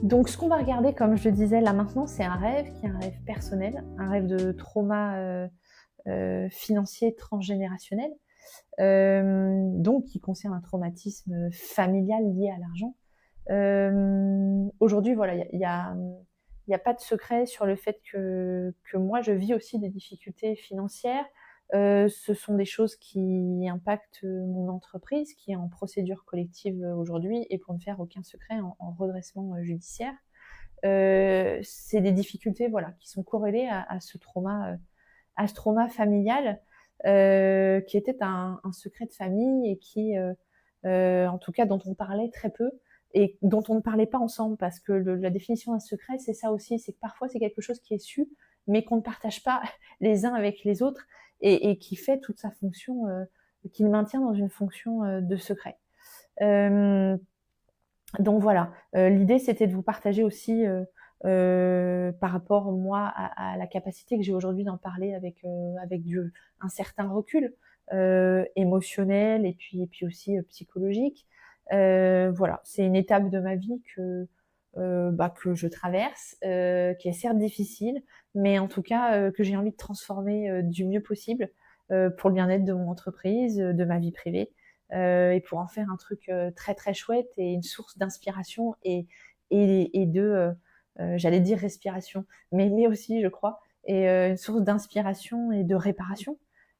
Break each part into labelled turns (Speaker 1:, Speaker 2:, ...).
Speaker 1: Donc ce qu'on va regarder, comme je le disais là maintenant, c'est un rêve qui est un rêve personnel, un rêve de trauma financier transgénérationnel, donc qui concerne un traumatisme familial lié à l'argent. Aujourd'hui, voilà, il y a pas de secret sur le fait que moi, je vis aussi des difficultés financières. Ce sont des choses qui impactent mon entreprise, qui est en procédure collective aujourd'hui, et pour ne faire aucun secret, en redressement judiciaire. C'est des difficultés, voilà, qui sont corrélées à ce trauma familial, qui était un secret de famille et qui, en tout cas, dont on parlait très peu et dont on ne parlait pas ensemble, parce que la définition d'un secret, c'est ça aussi, c'est que parfois c'est quelque chose qui est su, mais qu'on ne partage pas les uns avec les autres, et qui fait toute sa fonction, qui le maintient dans une fonction de secret. Euh, donc voilà, l'idée c'était de vous partager aussi, par rapport moi à la capacité que j'ai aujourd'hui d'en parler avec un certain recul émotionnel et puis aussi psychologique. Voilà, c'est une étape de ma vie que je traverse, qui est certes difficile, mais en tout cas que j'ai envie de transformer du mieux possible, pour le bien-être de mon entreprise, de ma vie privée, et pour en faire un truc très très chouette et une source d'inspiration et de, j'allais dire respiration, mais aussi je crois, et une source d'inspiration et de réparation.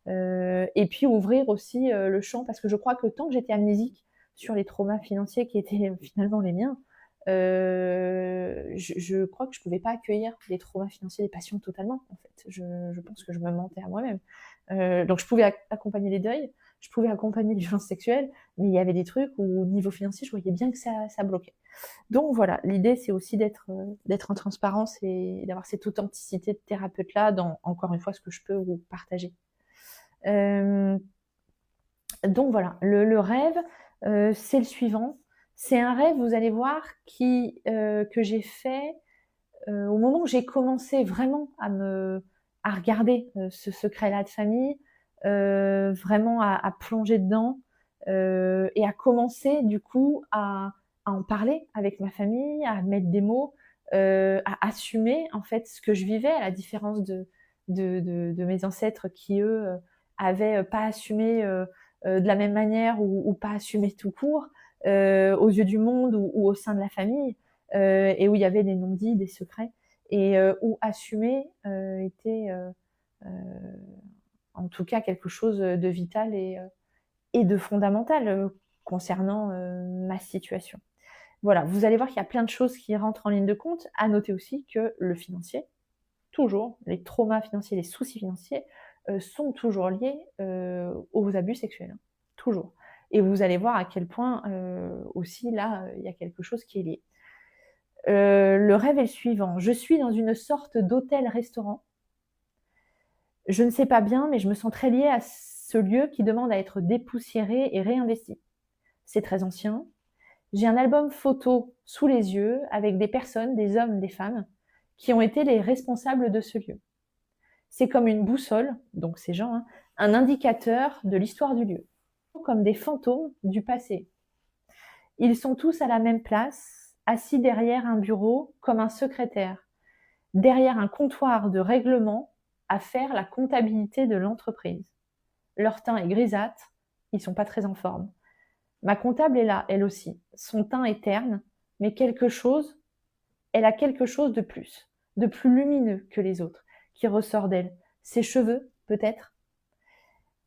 Speaker 1: Et puis ouvrir aussi le champ, parce que je crois que tant que j'étais amnésique sur les traumas financiers qui étaient finalement les miens, je crois que je pouvais pas accueillir les traumas financiers des patients totalement, en fait. Je pense que je me mentais à moi-même. Donc je pouvais accompagner les deuils, je pouvais accompagner les violences sexuelles, mais il y avait des trucs où, au niveau financier, je voyais bien que ça bloquait. Donc voilà, l'idée, c'est aussi d'être en transparence et d'avoir cette authenticité de thérapeute-là dans, encore une fois, ce que je peux vous partager. Euh, donc voilà, le rêve, c'est le suivant. C'est un rêve, vous allez voir, que j'ai fait au moment où j'ai commencé vraiment à regarder ce secret-là de famille, vraiment à plonger dedans, et à commencer du coup à en parler avec ma famille, à mettre des mots, à assumer en fait ce que je vivais, à la différence de mes ancêtres qui eux avaient pas assumé de la même manière, ou pas assumé tout court, aux yeux du monde, ou au sein de la famille, et où il y avait des non-dits, des secrets, et où assumer était en tout cas quelque chose de vital et de fondamental concernant ma situation. Voilà, vous allez voir qu'il y a plein de choses qui rentrent en ligne de compte. À noter aussi que le financier, toujours, les traumas financiers, les soucis financiers, sont toujours liés aux abus sexuels. Hein. Toujours. Et vous allez voir à quel point aussi là, il y a quelque chose qui est lié. Le rêve est le suivant. Je suis dans une sorte d'hôtel-restaurant. Je ne sais pas bien, mais je me sens très liée à ce lieu qui demande à être dépoussiéré et réinvesti. C'est très ancien. J'ai un album photo sous les yeux avec des personnes, des hommes, des femmes, qui ont été les responsables de ce lieu. C'est comme une boussole, donc ces gens, hein, un indicateur de l'histoire du lieu, comme des fantômes du passé. Ils sont tous à la même place, assis derrière un bureau comme un secrétaire, derrière un comptoir de règlement à faire la comptabilité de l'entreprise. Leur teint est grisâtre, ils sont pas très en forme. Ma comptable est là, elle aussi. Son teint est terne, mais elle a quelque chose de plus lumineux que les autres, qui ressort d'elle. Ses cheveux, peut-être.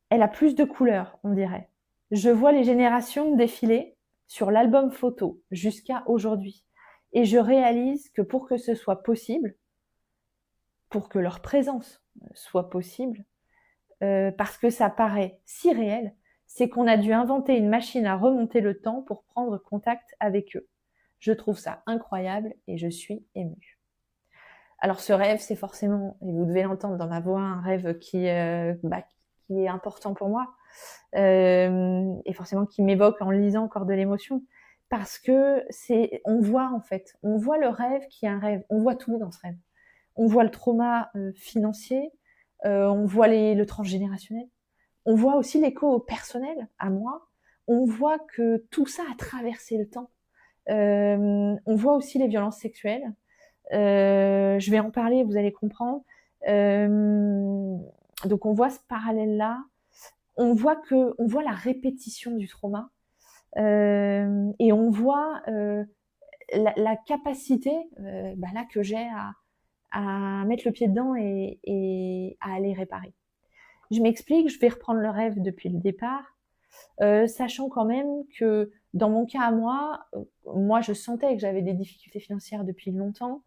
Speaker 1: Elle a plus de couleurs, on dirait. Je vois les générations défiler sur l'album photo jusqu'à aujourd'hui. Et je réalise que pour que ce soit possible, pour que leur présence soit possible, parce que ça paraît si réel, c'est qu'on a dû inventer une machine à remonter le temps pour prendre contact avec eux. Je trouve ça incroyable et je suis émue. Alors ce rêve, c'est forcément, et vous devez l'entendre dans ma voix, un rêve qui est important pour moi, et forcément qui m'évoque en lisant encore de l'émotion, parce que on voit en fait, on voit le rêve qui est un rêve, on voit tout dans ce rêve. On voit le trauma financier, on voit le transgénérationnel, on voit aussi l'écho personnel à moi, on voit que tout ça a traversé le temps. On voit aussi les violences sexuelles. Je vais en parler, vous allez comprendre. Donc on voit ce parallèle-là. On voit la répétition du trauma, et on voit la capacité là que j'ai à mettre le pied dedans et à aller réparer. Je m'explique, je vais reprendre le rêve depuis le départ, sachant quand même que dans mon cas à moi je sentais que j'avais des difficultés financières depuis longtemps.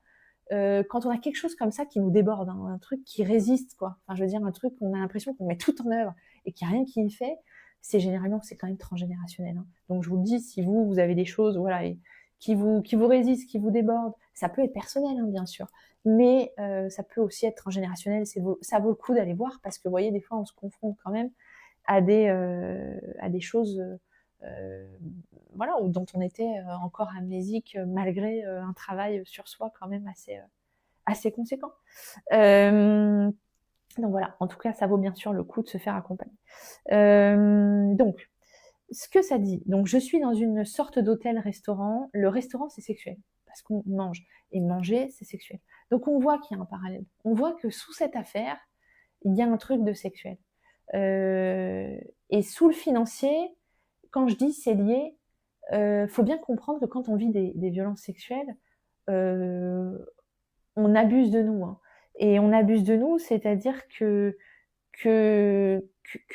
Speaker 1: Quand on a quelque chose comme ça qui nous déborde, hein, un truc qui résiste, quoi. Enfin, je veux dire, un truc qu'on a l'impression qu'on met tout en œuvre et qu'il n'y a rien qui y fait, c'est généralement, c'est quand même transgénérationnel. Hein. Donc, je vous le dis, si vous avez des choses, voilà, qui vous résistent, qui vous débordent, ça peut être personnel, hein, bien sûr, mais ça peut aussi être transgénérationnel. Ça vaut le coup d'aller voir parce que, vous voyez, des fois, on se confronte quand même à des choses voilà, dont on était encore amnésique malgré un travail sur soi quand même assez conséquent. Donc voilà, en tout cas, ça vaut bien sûr le coup de se faire accompagner. Donc, ce que ça dit, donc je suis dans une sorte d'hôtel-restaurant. Le restaurant, c'est sexuel, parce qu'on mange. Et manger, c'est sexuel. Donc on voit qu'il y a un parallèle. On voit que sous cette affaire, il y a un truc de sexuel. Et sous le financier, quand je dis c'est lié, faut bien comprendre que quand on vit des violences sexuelles, on abuse de nous. Hein. Et on abuse de nous, c'est-à-dire que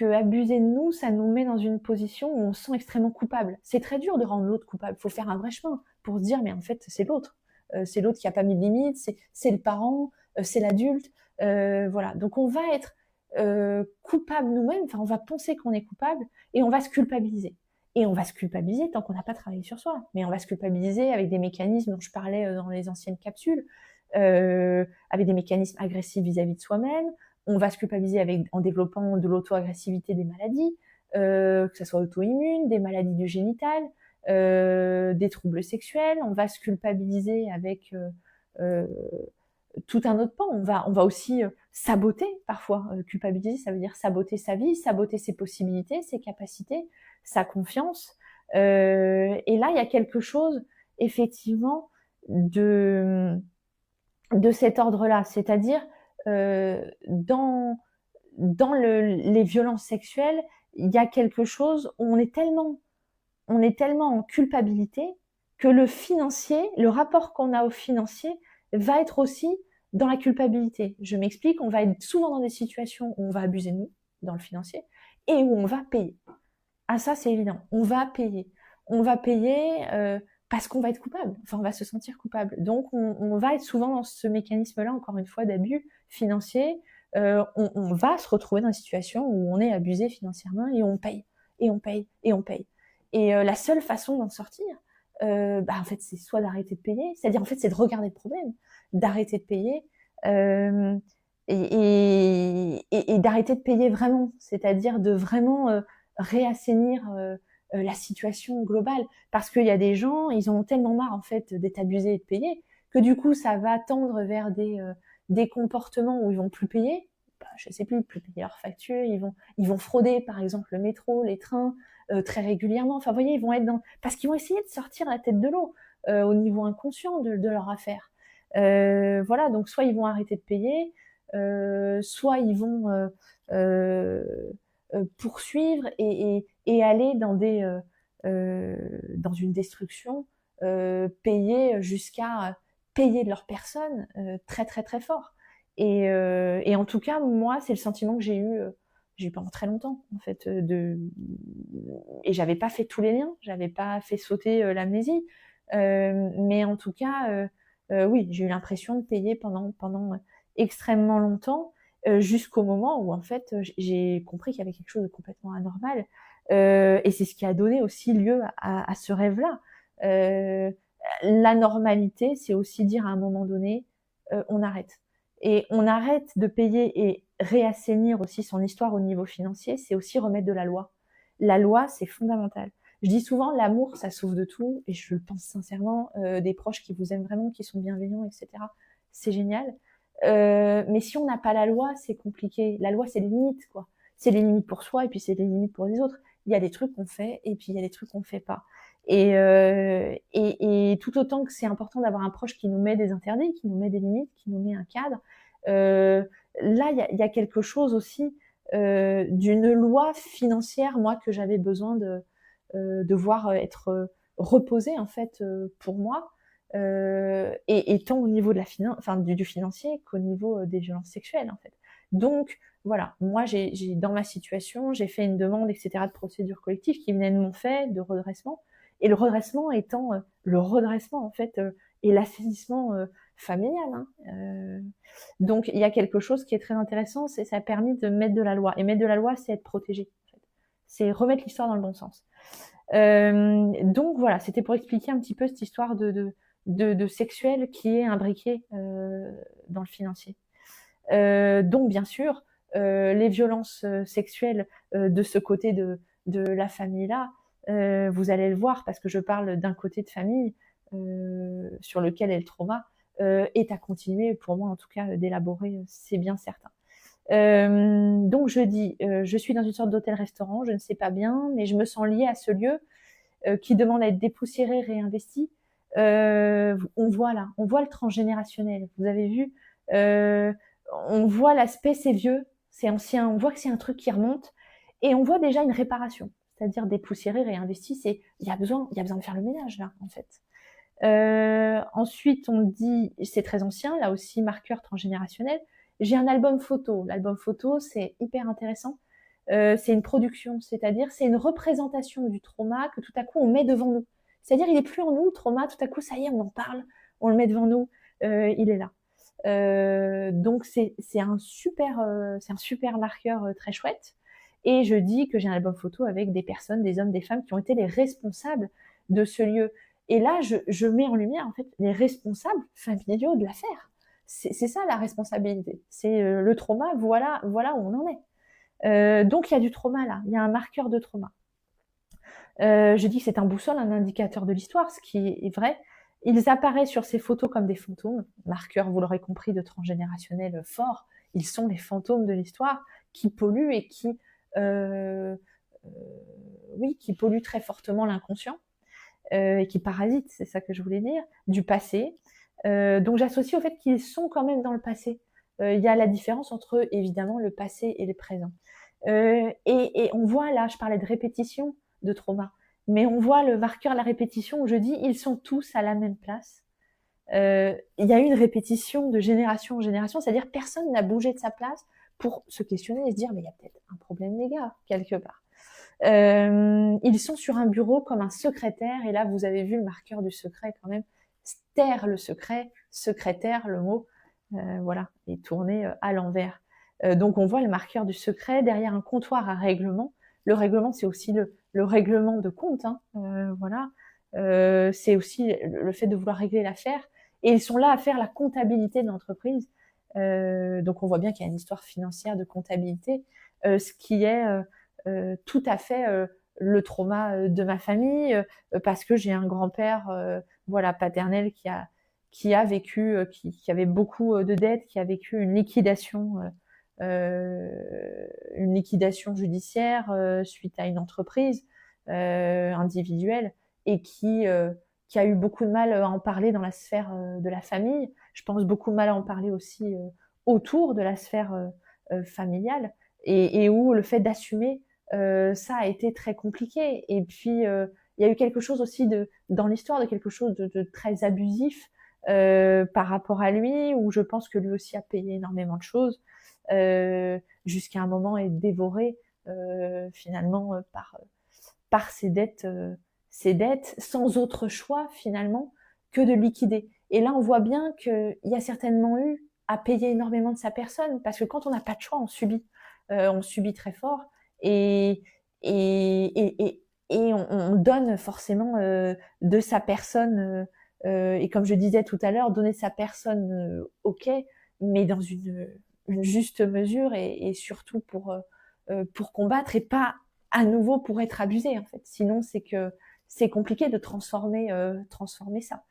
Speaker 1: abuser de nous, ça nous met dans une position où on se sent extrêmement coupable. C'est très dur de rendre l'autre coupable. Il faut faire un vrai chemin pour se dire, mais en fait, c'est l'autre. C'est l'autre qui a pas mis de limite, c'est le parent, c'est l'adulte. Voilà. Donc on va être coupable nous-mêmes, enfin on va penser qu'on est coupable et on va se culpabiliser. Et on va se culpabiliser tant qu'on n'a pas travaillé sur soi. Mais on va se culpabiliser avec des mécanismes dont je parlais dans les anciennes capsules, avec des mécanismes agressifs vis-à-vis de soi-même. On va se culpabiliser en développant de l'auto-agressivité des maladies, que ce soit auto-immune, des maladies du génital, des troubles sexuels. On va se culpabiliser avec tout un autre pan. On va aussi saboter parfois. Culpabiliser, ça veut dire saboter sa vie, saboter ses possibilités, ses capacités, sa confiance. Et là, il y a quelque chose, effectivement, de cet ordre-là. C'est-à-dire, dans les violences sexuelles, il y a quelque chose où on est tellement en culpabilité que le financier, le rapport qu'on a au financier va être aussi dans la culpabilité. Je m'explique, on va être souvent dans des situations où on va abuser de nous, dans le financier, et où on va payer. Ah ça, c'est évident, on va payer. On va payer parce qu'on va être coupable, enfin on va se sentir coupable. Donc on va être souvent dans ce mécanisme-là, encore une fois, d'abus financier. On va se retrouver dans une situation où on est abusé financièrement et on paye, et on paye, et on paye. Et la seule façon d'en sortir, en fait, c'est soit d'arrêter de payer, c'est-à-dire en fait, c'est de regarder le problème, d'arrêter de payer et d'arrêter de payer vraiment, c'est-à-dire de vraiment réassainir la situation globale. Parce qu'il y a des gens, ils en ont tellement marre en fait d'être abusés et de payer que du coup, ça va tendre vers des comportements où ils vont plus payer. Je sais plus payer leurs factures, ils vont frauder par exemple le métro, les trains très régulièrement. Enfin, vous voyez, ils vont être parce qu'ils vont essayer de sortir la tête de l'eau au niveau inconscient de leur affaire. Voilà, donc soit ils vont arrêter de payer, soit ils vont poursuivre et aller dans une destruction, payer jusqu'à payer de leur personne très très très fort. Et en tout cas, moi, c'est le sentiment que j'ai eu pendant très longtemps, en fait, et j'avais pas fait tous les liens, j'avais pas fait sauter l'amnésie, mais en tout cas, oui, j'ai eu l'impression de payer pendant extrêmement longtemps, jusqu'au moment où en fait j'ai compris qu'il y avait quelque chose de complètement anormal, et c'est ce qui a donné aussi lieu à ce rêve-là. La normalité, c'est aussi dire à un moment donné, on arrête. Et on arrête de payer et réassainir aussi son histoire au niveau financier, c'est aussi remettre de la loi. La loi, c'est fondamental. Je dis souvent, l'amour, ça sauve de tout, et je le pense sincèrement, des proches qui vous aiment vraiment, qui sont bienveillants, etc. C'est génial. Mais si on n'a pas la loi, c'est compliqué. La loi, c'est les limites, quoi. C'est les limites pour soi, et puis c'est les limites pour les autres. Il y a des trucs qu'on fait, et puis il y a des trucs qu'on fait pas. Et tout autant que c'est important d'avoir un proche qui nous met des interdits, qui nous met des limites, qui nous met un cadre, là, il y a quelque chose aussi d'une loi financière, moi, que j'avais besoin de voir être reposée, en fait, pour moi, et tant au niveau de la enfin, du financier qu'au niveau des violences sexuelles, en fait. Donc, voilà, moi, dans ma situation, j'ai fait une demande, etc., de procédure collective qui venait de mon fait, de redressement. Et le redressement étant le redressement, en fait, et l'assainissement familial. Hein. Donc, il y a quelque chose qui est très intéressant, c'est ça a permis de mettre de la loi. Et mettre de la loi, c'est être protégé. En fait. C'est remettre l'histoire dans le bon sens. Donc, voilà, c'était pour expliquer un petit peu cette histoire de sexuel qui est imbriquée dans le financier. Donc, bien sûr, les violences sexuelles de ce côté de la famille-là, vous allez le voir parce que je parle d'un côté de famille sur lequel est le trauma, est à continuer, pour moi en tout cas, d'élaborer, c'est bien certain. Donc je dis, je suis dans une sorte d'hôtel-restaurant, je ne sais pas bien, mais je me sens liée à ce lieu qui demande à être dépoussiéré, réinvesti. On voit le transgénérationnel. Vous avez vu, on voit l'aspect c'est vieux, c'est ancien, on voit que c'est un truc qui remonte, et on voit déjà une réparation, c'est-à-dire dépoussiéré, réinvesti. Il y a besoin de faire le ménage là, en fait. Ensuite, on dit, c'est très ancien, là aussi marqueur transgénérationnel. J'ai un album photo. L'album photo, c'est hyper intéressant. C'est une production, c'est-à-dire c'est une représentation du trauma que tout à coup on met devant nous. C'est-à-dire il est plus en nous le trauma, tout à coup ça y est, on en parle, on le met devant nous, il est là. Donc c'est un super marqueur très chouette. Et je dis que j'ai un album photo avec des personnes, des hommes, des femmes qui ont été les responsables de ce lieu. Et là, je mets en lumière en fait les responsables familiaux de l'affaire. C'est ça la responsabilité. C'est le trauma. Voilà où on en est. Donc il y a du trauma là. Il y a un marqueur de trauma. Je dis que c'est un boussole, un indicateur de l'histoire, ce qui est vrai. Ils apparaissent sur ces photos comme des fantômes, marqueurs, vous l'aurez compris, de transgénérationnel fort. Ils sont les fantômes de l'histoire qui polluent et qui polluent très fortement l'inconscient et qui parasitent, c'est ça que je voulais dire, du passé. Donc j'associe au fait qu'ils sont quand même dans le passé. Il y a la différence entre évidemment le passé et le présent. Et on voit là, je parlais de répétition de trauma, mais on voit le marqueur, la répétition où je dis ils sont tous à la même place. Il y a eu une répétition de génération en génération, c'est-à-dire personne n'a bougé de sa place pour se questionner et se dire mais il y a peut-être un problème les gars quelque part. Ils sont sur un bureau comme un secrétaire et là vous avez vu le marqueur du secret quand même, taire le secret, secrétaire le mot, voilà, est tourné à l'envers. Donc on voit le marqueur du secret derrière un comptoir à règlement. Le règlement, c'est aussi le règlement de compte, hein, voilà. C'est aussi le fait de vouloir régler l'affaire. Et ils sont là à faire la comptabilité de l'entreprise. Donc on voit bien qu'il y a une histoire financière de comptabilité, ce qui est tout à fait le trauma de ma famille, parce que j'ai un grand-père, voilà, paternel qui a vécu, qui avait beaucoup de dettes, qui a vécu une liquidation judiciaire suite à une entreprise individuelle et qui a eu beaucoup de mal à en parler dans la sphère de la famille. Je pense beaucoup de mal à en parler aussi autour de la sphère familiale et où le fait d'assumer ça a été très compliqué. Et puis il y a eu quelque chose aussi dans l'histoire de quelque chose de très abusif par rapport à lui, où je pense que lui aussi a payé énormément de choses, jusqu'à un moment être dévoré finalement par ses dettes, sans autre choix finalement que de liquider. Et là, on voit bien qu'il y a certainement eu à payer énormément de sa personne, parce que quand on n'a pas de choix, on subit très fort, et, et on donne forcément de sa personne, et comme je disais tout à l'heure, donner sa personne, ok, mais dans une juste mesure, et surtout pour combattre, et pas à nouveau pour être abusé, en fait. Sinon, c'est que c'est compliqué de transformer ça.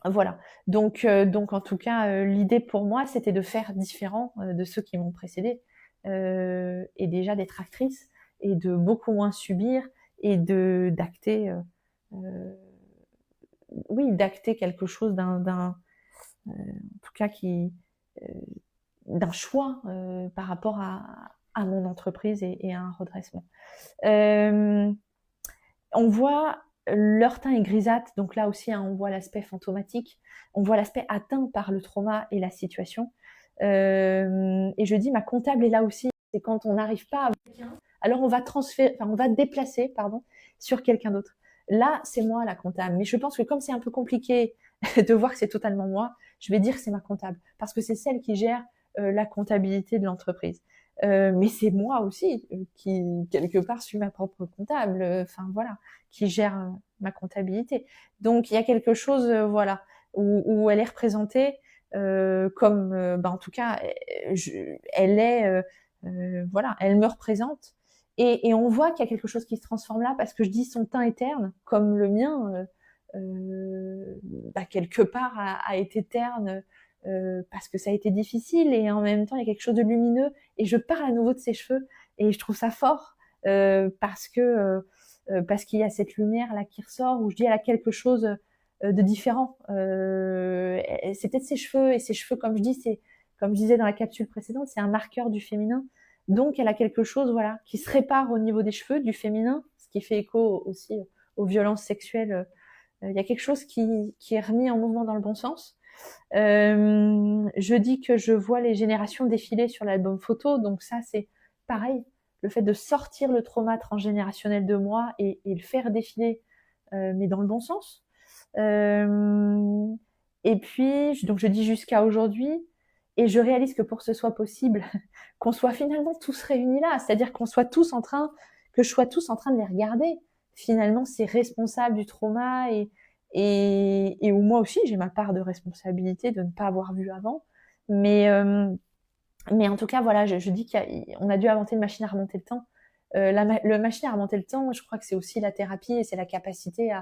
Speaker 1: Voilà. Donc en tout cas, l'idée pour moi, c'était de faire différent de ceux qui m'ont précédé, et déjà d'être actrice et de beaucoup moins subir et d'acter, oui, d'acter quelque chose en tout cas d'un choix par rapport à mon entreprise et à un redressement. On voit leur teint est grisâtre, donc là aussi, hein, on voit l'aspect fantomatique, on voit l'aspect atteint par le trauma et la situation. Et je dis, ma comptable est là aussi, c'est quand on n'arrive pas à quelqu'un, alors on va déplacer, pardon, sur quelqu'un d'autre. Là, c'est moi la comptable, mais je pense que comme c'est un peu compliqué de voir que c'est totalement moi, je vais dire que c'est ma comptable, parce que c'est celle qui gère la comptabilité de l'entreprise. Mais c'est moi aussi qui, quelque part, suis ma propre comptable, enfin voilà, qui gère ma comptabilité. Donc il y a quelque chose, voilà, où elle est représentée comme, en tout cas, elle est, voilà, elle me représente. Et on voit qu'il y a quelque chose qui se transforme là, parce que je dis son teint est terne, comme le mien, quelque part a été terne parce que ça a été difficile, et en même temps il y a quelque chose de lumineux, et je parle à nouveau de ses cheveux, et je trouve ça fort parce qu'il y a cette lumière là qui ressort, où je dis elle a quelque chose de différent. C'est peut-être ses cheveux, et ses cheveux, comme je dis, c'est comme je disais dans la capsule précédente, c'est un marqueur du féminin. Donc elle a quelque chose, voilà, qui se répare au niveau des cheveux, du féminin, ce qui fait écho aussi aux violences sexuelles. Il y a quelque chose qui est remis en mouvement dans le bon sens. Je dis que je vois les générations défiler sur l'album photo, donc ça c'est pareil, le fait de sortir le trauma transgénérationnel de moi et le faire défiler, mais dans le bon sens. Et puis, donc je dis jusqu'à aujourd'hui, et je réalise que pour que ce soit possible, qu'on soit finalement tous réunis là, c'est-à-dire qu'on soit tous en train, que je sois tous en train de les regarder. Finalement, c'est responsable du trauma, et où moi aussi j'ai ma part de responsabilité de ne pas avoir vu avant. Mais, en tout cas, voilà, je dis qu'on a dû inventer une machine à remonter le temps. Le machine à remonter le temps, je crois que c'est aussi la thérapie, et c'est la capacité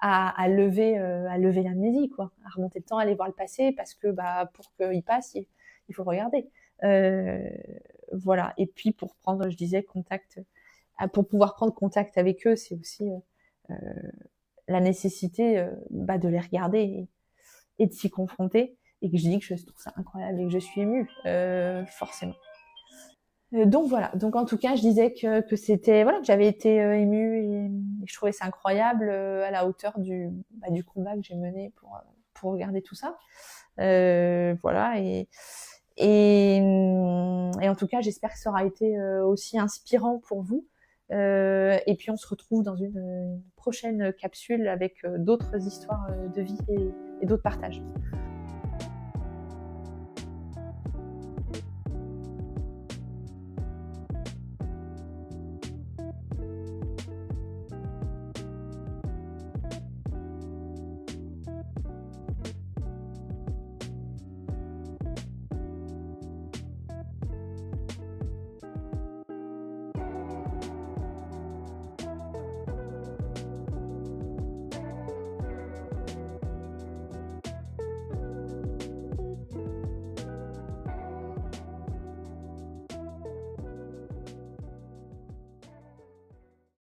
Speaker 1: à lever l'amnésie, quoi, à remonter le temps, aller voir le passé, parce que pour qu'il passe, il faut le regarder. Voilà. Et puis pour prendre, je disais, pour pouvoir prendre contact avec eux, c'est aussi la nécessité de les regarder et de s'y confronter, et que je dis que je trouve ça incroyable et que je suis émue, forcément. Donc voilà, donc en tout cas je disais que c'était, voilà, que j'avais été émue, et je trouvais ça incroyable, à la hauteur du combat que j'ai mené pour regarder tout ça. Voilà, et en tout cas j'espère que ça aura été aussi inspirant pour vous. Et puis on se retrouve dans une prochaine capsule avec d'autres histoires de vie et d'autres partages.